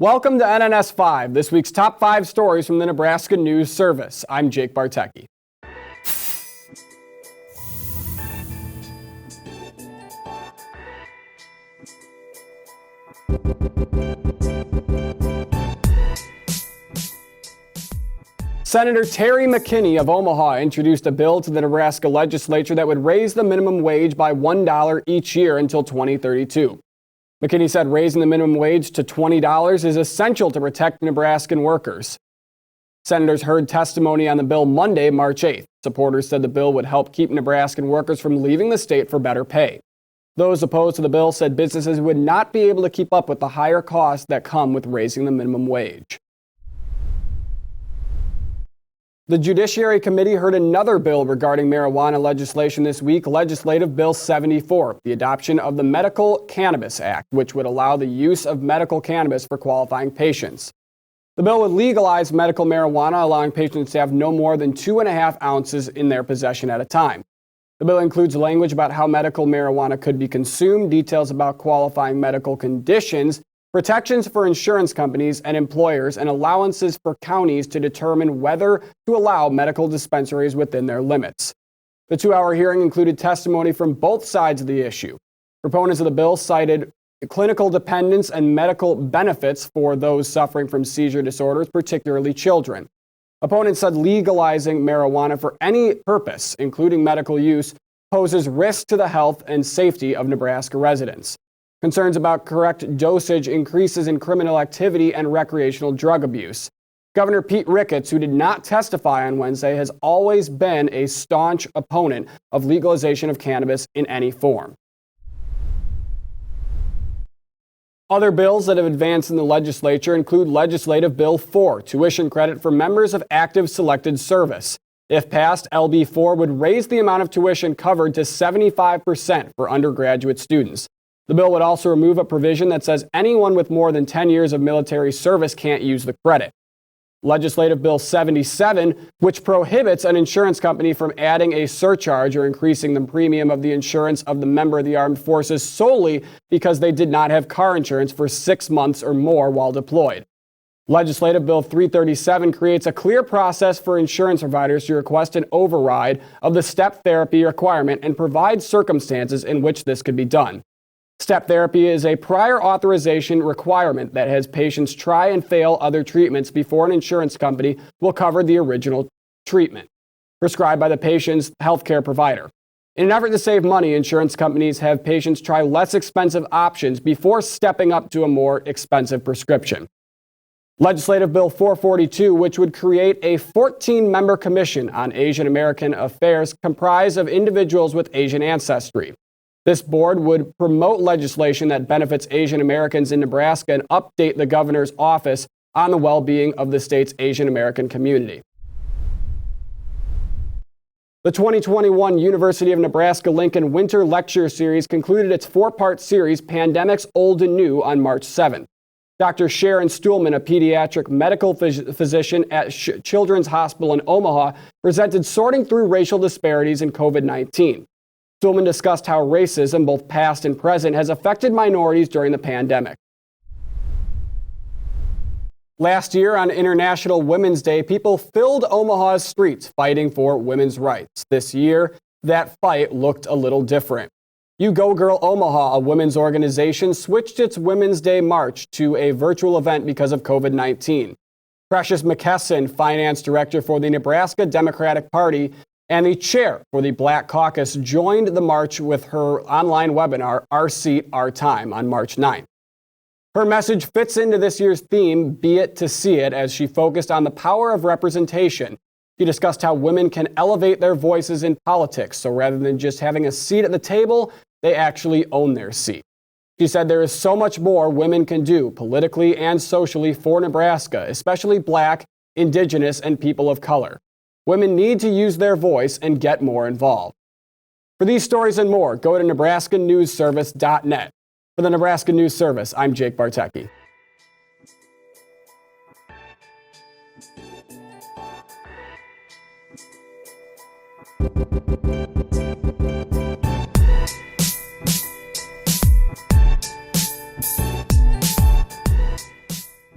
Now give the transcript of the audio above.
Welcome to NNS 5, this week's top 5 stories from the Nebraska News Service. I'm Jake Bartecki. Senator Terry McKinney of Omaha introduced a bill to the Nebraska legislature that would raise the minimum wage by $1 each year until 2032. McKinney said raising the minimum wage to $20 is essential to protect Nebraskan workers. Senators heard testimony on the bill Monday, March 8th. Supporters said the bill would help keep Nebraskan workers from leaving the state for better pay. Those opposed to the bill said businesses would not be able to keep up with the higher costs that come with raising the minimum wage. The Judiciary Committee heard another bill regarding marijuana legislation this week, Legislative Bill 74, the adoption of the Medical Cannabis Act, which would allow the use of medical cannabis for qualifying patients. The bill would legalize medical marijuana, allowing patients to have no more than 2.5 ounces in their possession at a time. The bill includes language about how medical marijuana could be consumed, details about qualifying medical conditions, protections for insurance companies and employers, and allowances for counties to determine whether to allow medical dispensaries within their limits. The 2-hour hearing included testimony from both sides of the issue. Proponents of the bill cited clinical dependence and medical benefits for those suffering from seizure disorders, particularly children. Opponents said legalizing marijuana for any purpose, including medical use, poses risk to the health and safety of Nebraska residents. Concerns about correct dosage increases in criminal activity and recreational drug abuse. Governor Pete Ricketts, who did not testify on Wednesday, has always been a staunch opponent of legalization of cannabis in any form. Other bills that have advanced in the legislature include Legislative Bill 4, tuition credit for members of active selected service. If passed, LB 4 would raise the amount of tuition covered to 75% for undergraduate students. The bill would also remove a provision that says anyone with more than 10 years of military service can't use the credit. Legislative Bill 77, which prohibits an insurance company from adding a surcharge or increasing the premium of the insurance of the member of the armed forces solely because they did not have car insurance for 6 months or more while deployed. Legislative Bill 337 creates a clear process for insurance providers to request an override of the step therapy requirement and provides circumstances in which this could be done. Step therapy is a prior authorization requirement that has patients try and fail other treatments before an insurance company will cover the original treatment prescribed by the patient's healthcare provider. In an effort to save money, insurance companies have patients try less expensive options before stepping up to a more expensive prescription. Legislative Bill 442, which would create a 14-member commission on Asian American affairs comprised of individuals with Asian ancestry. This board would promote legislation that benefits Asian Americans in Nebraska and update the governor's office on the well-being of the state's Asian American community. The 2021 University of Nebraska-Lincoln Winter Lecture Series concluded its 4-part series, Pandemics Old and New, on March 7th. Dr. Sharon Stuhlman, a pediatric medical physician at Children's Hospital in Omaha, presented Sorting Through Racial Disparities in COVID-19. Stuhlman discussed how racism, both past and present, has affected minorities during the pandemic. Last year on International Women's Day, people filled Omaha's streets fighting for women's rights. This year, that fight looked a little different. You Go Girl Omaha, a women's organization, switched its Women's Day March to a virtual event because of COVID-19. Precious McKesson, finance director for the Nebraska Democratic Party, and the chair for the Black Caucus, joined the march with her online webinar, Our Seat, Our Time, on March 9th. Her message fits into this year's theme, Be It to See It, as she focused on the power of representation. She discussed how women can elevate their voices in politics, so rather than just having a seat at the table, they actually own their seat. She said there is so much more women can do politically and socially for Nebraska, especially Black, Indigenous, and people of color. Women need to use their voice and get more involved. For these stories and more, go to NebraskaNewsService.net. For the Nebraska News Service, I'm Jake Bartecki.